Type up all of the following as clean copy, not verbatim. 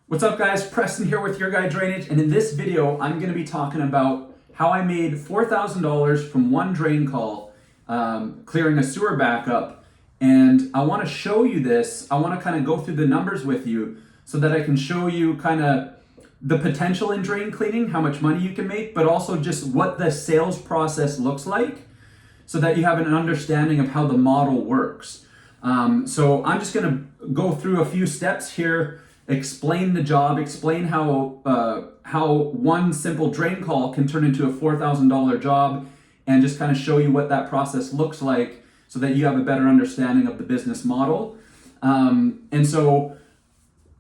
What's up guys, Preston here with Your Guy Drainage, and in this video I'm going to be talking about how I made $4,000 from one drain call clearing a sewer backup. And I want to show you this. I want to kind of go through the numbers with you so that I can show you kind of the potential in drain cleaning, how much money you can make, but also just what the sales process looks like so that you have an understanding of how the model works. So I'm just going to go through a few steps here, explain the job, explain how one simple drain call can turn into a $4,000 job, and just kind of show you what that process looks like so that you have a better understanding of the business model. And so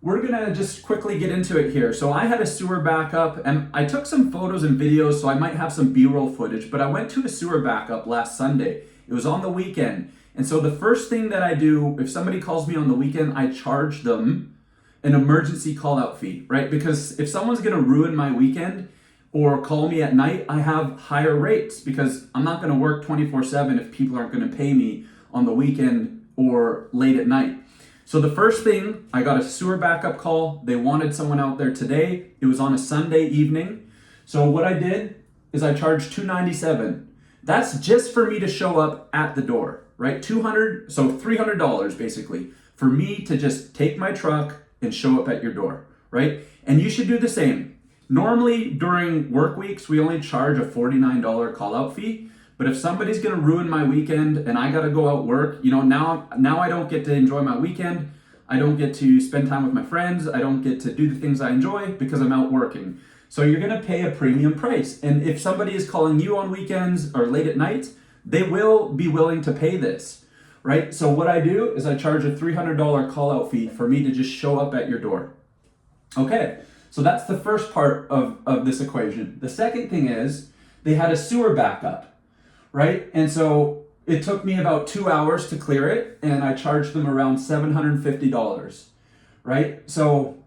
we're gonna just quickly get into it here. So I had a sewer backup, and I took some photos and videos, so I might have some B-roll footage, but I went to a sewer backup last Sunday. It was on the weekend. And so the first thing that I do, if somebody calls me on the weekend, I charge them an emergency call out fee, right? Because if someone's gonna ruin my weekend or call me at night, I have higher rates because I'm not gonna work 24/7 if people aren't gonna pay me on the weekend or late at night. So the first thing, I got a sewer backup call. They wanted someone out there today. It was on a Sunday evening. So what I did is I charged $297. That's just for me to show up at the door, right? $300 basically for me to just take my truck and show up at your door, right? And you should do the same. Normally during work weeks, we only charge a $49 call out fee. But if somebody's gonna ruin my weekend and I gotta go out work, now I don't get to enjoy my weekend. I don't get to spend time with my friends. I don't get to do the things I enjoy because I'm out working. So you're gonna pay a premium price. And if somebody is calling you on weekends or late at night, they will be willing to pay this, right? So what I do is I charge a $300 call out fee for me to just show up at your door. Okay, so that's the first part of this equation. The second thing is they had a sewer backup. Right? And so it took me about 2 hours to clear it, and I charged them around $750, right? So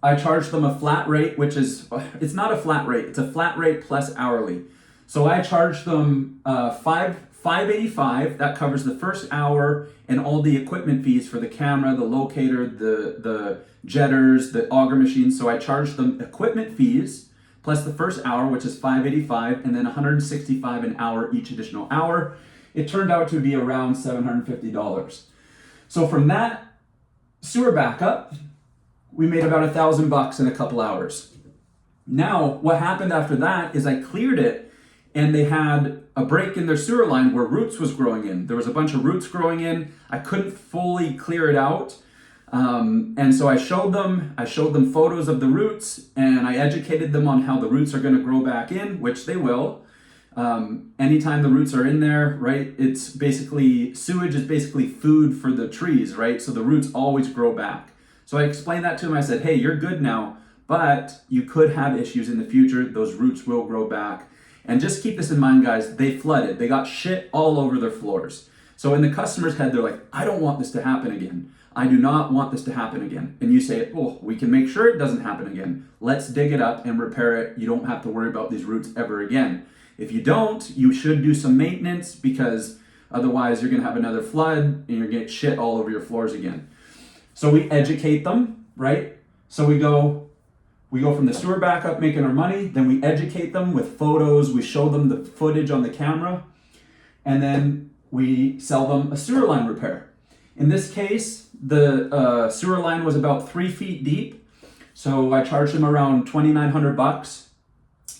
I charged them a flat rate, which is, it's not a flat rate, it's a flat rate plus hourly. So I charged them $585, that covers the first hour and all the equipment fees for the camera, the locator, the jetters, the auger machines. So I charged them equipment fees plus the first hour, which is $585, and then $165 an hour each additional hour. It turned out to be around $750. So from that sewer backup, we made about $1,000 in a couple hours. Now, what happened after that is I cleared it, and they had a break in their sewer line where roots was growing in. There was a bunch of roots growing in. I couldn't fully clear it out. And so I showed them photos of the roots, and I educated them on how the roots are going to grow back in, which they will. Anytime the roots are in there, right, it's basically, sewage is basically food for the trees, right? So the roots always grow back. So I explained that to them. I said, hey, you're good now, but you could have issues in the future. Those roots will grow back. And just keep this in mind, guys, they flooded. They got shit all over their floors. So in the customer's head, they're like, I don't want this to happen again. I do not want this to happen again. And you say, oh, we can make sure it doesn't happen again. Let's dig it up and repair it. You don't have to worry about these roots ever again. If you don't, you should do some maintenance because otherwise you're gonna have another flood and you're gonna get shit all over your floors again. So we educate them, right? So we go from the sewer backup making our money, then we educate them with photos, we show them the footage on the camera, and then we sell them a sewer line repair. In this case, the sewer line was about 3 feet deep. So I charged them around $2,900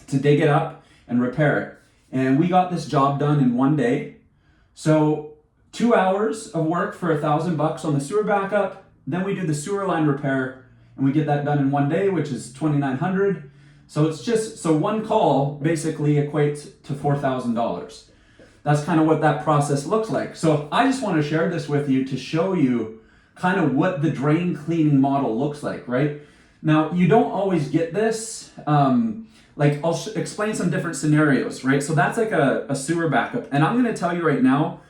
to dig it up and repair it. And we got this job done in 1 day. So 2 hours of work for $1,000 on the sewer backup. Then we do the sewer line repair and we get that done in 1 day, which is $2,900. So one call basically equates to $4,000. That's kind of what that process looks like. So I just want to share this with you to show you kind of what the drain cleaning model looks like, right? Now, you don't always get this. Like I'll explain some different scenarios, right? So that's like a sewer backup. And I'm going to tell you right now,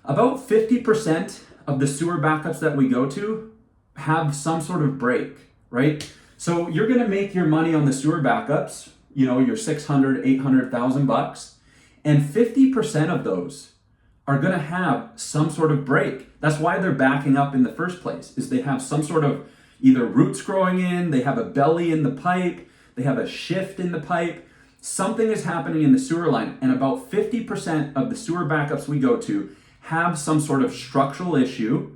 about 50% of the sewer backups that we go to have some sort of break, right? So you're going to make your money on the sewer backups, your $600, $800, $1,000, and 50% of those are going to have some sort of break. That's why they're backing up in the first place, is they have some sort of either roots growing in, they have a belly in the pipe, they have a shift in the pipe. Something is happening in the sewer line, and about 50% of the sewer backups we go to have some sort of structural issue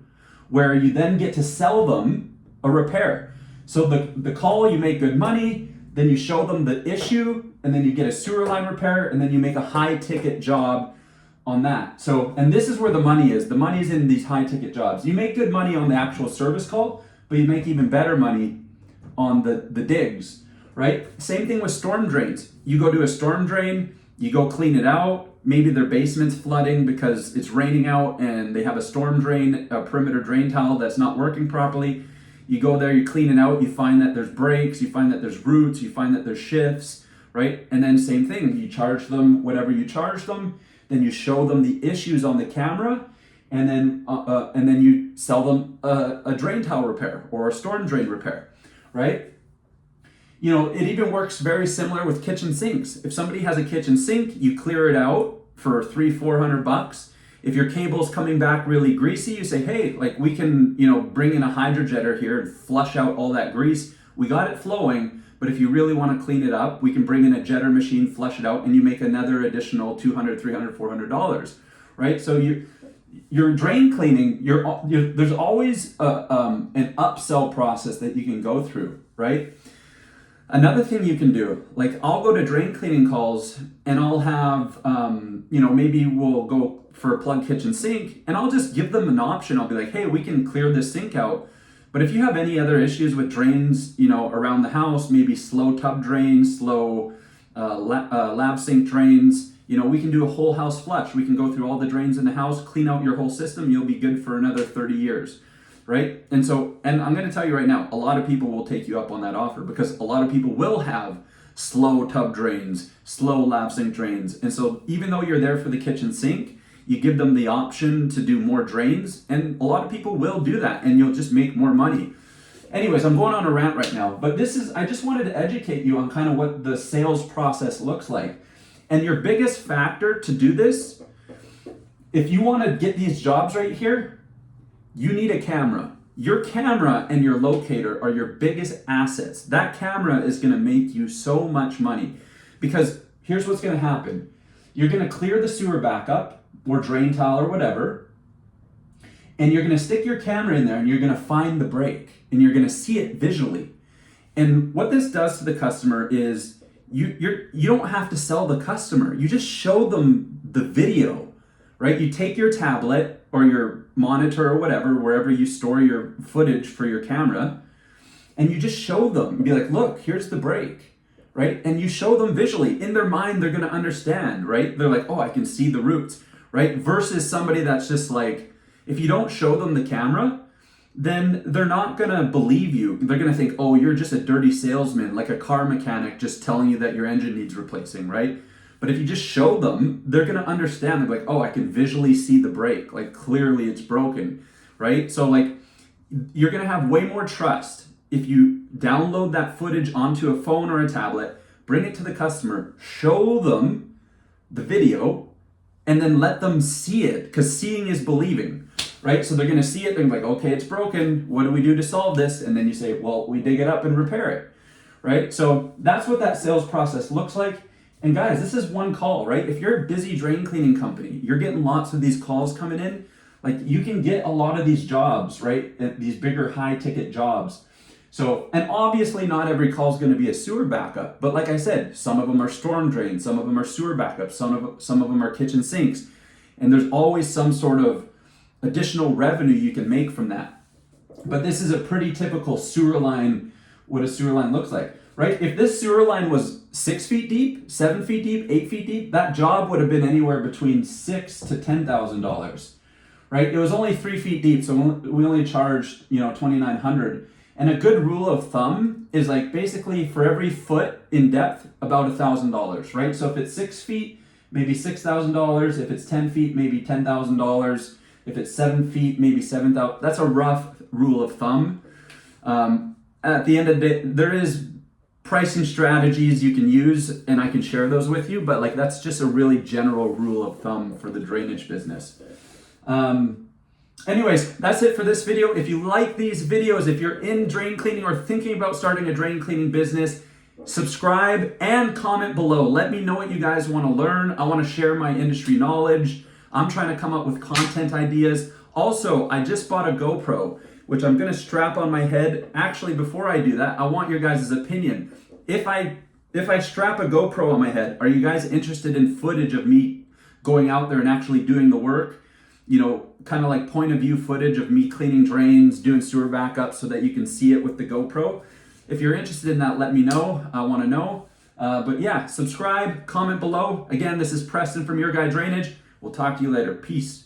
where you then get to sell them a repair. So the call, you make good money, then you show them the issue, and then you get a sewer line repair, and then you make a high ticket job on that. So, and this is where the money is. The money is in these high ticket jobs. You make good money on the actual service call, but you make even better money on the digs, right? Same thing with storm drains. You go to a storm drain, you go clean it out. Maybe their basement's flooding because it's raining out and they have a storm drain, a perimeter drain towel that's not working properly. You go there, you clean it out, you find that there's breaks, you find that there's roots, you find that there's shifts, right? And then same thing, you charge them whatever you charge them, then you show them the issues on the camera, and then you sell them a drain towel repair or a storm drain repair, right? You know, it even works very similar with kitchen sinks. If somebody has a kitchen sink, you clear it out for $300-400. If your cable's coming back really greasy, you say, hey, like we can, you know, bring in a hydrojetter here and flush out all that grease. We got it flowing, but if you really want to clean it up, we can bring in a jetter machine, flush it out, and you make another additional $200, $300, $400, right? So your drain cleaning, there's always an upsell process that you can go through, right? Another thing you can do, like I'll go to drain cleaning calls and I'll have, maybe we'll go for a plug kitchen sink and I'll just give them an option. I'll be like, hey, we can clear this sink out. But if you have any other issues with drains, around the house, maybe slow tub drains, slow lab sink drains, we can do a whole house flush. We can go through all the drains in the house, clean out your whole system. You'll be good for another 30 years. Right? And I'm going to tell you right now, a lot of people will take you up on that offer because a lot of people will have slow tub drains, slow lab sink drains. And so even though you're there for the kitchen sink, you give them the option to do more drains. And a lot of people will do that and you'll just make more money. Anyways, I'm going on a rant right now, but I just wanted to educate you on kind of what the sales process looks like. And your biggest factor to do this, if you want to get these jobs right here, you need a camera. Your camera and your locator are your biggest assets. That camera is going to make you so much money because here's what's going to happen. You're going to clear the sewer backup or drain tile or whatever, and you're going to stick your camera in there and you're going to find the break and you're going to see it visually. And what this does to the customer is you don't have to sell the customer. You just show them the video, right? You take your tablet or your monitor or whatever, wherever you store your footage for your camera, and you just show them and be like, look, here's the break, right? And you show them visually. In their mind, they're going to understand, right? They're like, oh, I can see the roots, right? Versus somebody that's just like, if you don't show them the camera, then they're not going to believe you. They're going to think, oh, you're just a dirty salesman, like a car mechanic just telling you that your engine needs replacing, right? But if you just show them, they're going to understand. They're like, oh, I can visually see the break. Like, clearly it's broken, right? So, like, you're going to have way more trust if you download that footage onto a phone or a tablet, bring it to the customer, show them the video, and then let them see it, because seeing is believing, right? So they're going to see it. They're like, okay, it's broken. What do we do to solve this? And then you say, well, we dig it up and repair it, right? So that's what that sales process looks like. And guys, this is one call, right? If you're a busy drain cleaning company, you're getting lots of these calls coming in, like you can get a lot of these jobs, right? These bigger high ticket jobs. So, and obviously not every call is going to be a sewer backup, but like I said, some of them are storm drains, some of them are sewer backups, some of them are kitchen sinks. And there's always some sort of additional revenue you can make from that. But this is a pretty typical sewer line, what a sewer line looks like. Right? If this sewer line was 6 feet deep, 7 feet deep, 8 feet deep, that job would have been anywhere between $6,000 to $10,000. Right? It was only 3 feet deep, so we only charged $2,900. And a good rule of thumb is like basically for every foot in depth, about $1,000. Right? So if it's 6 feet, maybe $6,000. If it's 10 feet, maybe $10,000. If it's 7 feet, maybe $7,000. That's a rough rule of thumb. At the end of the day, there is pricing strategies you can use, and I can share those with you, but like that's just a really general rule of thumb for the drainage business. Anyways, that's it for this video. If you like these videos, if you're in drain cleaning or thinking about starting a drain cleaning business, subscribe and comment below. Let me know what you guys want to learn. I want to share my industry knowledge. I'm trying to come up with content ideas. Also, I just bought a GoPro, which I'm going to strap on my head. Actually, before I do that, I want your guys' opinion. If I strap a GoPro on my head, are you guys interested in footage of me going out there and actually doing the work? You know, kind of like point of view footage of me cleaning drains, doing sewer backups so that you can see it with the GoPro. If you're interested in that, let me know. I want to know. But yeah, subscribe, comment below. Again, this is Preston from Your Guy Drainage. We'll talk to you later. Peace.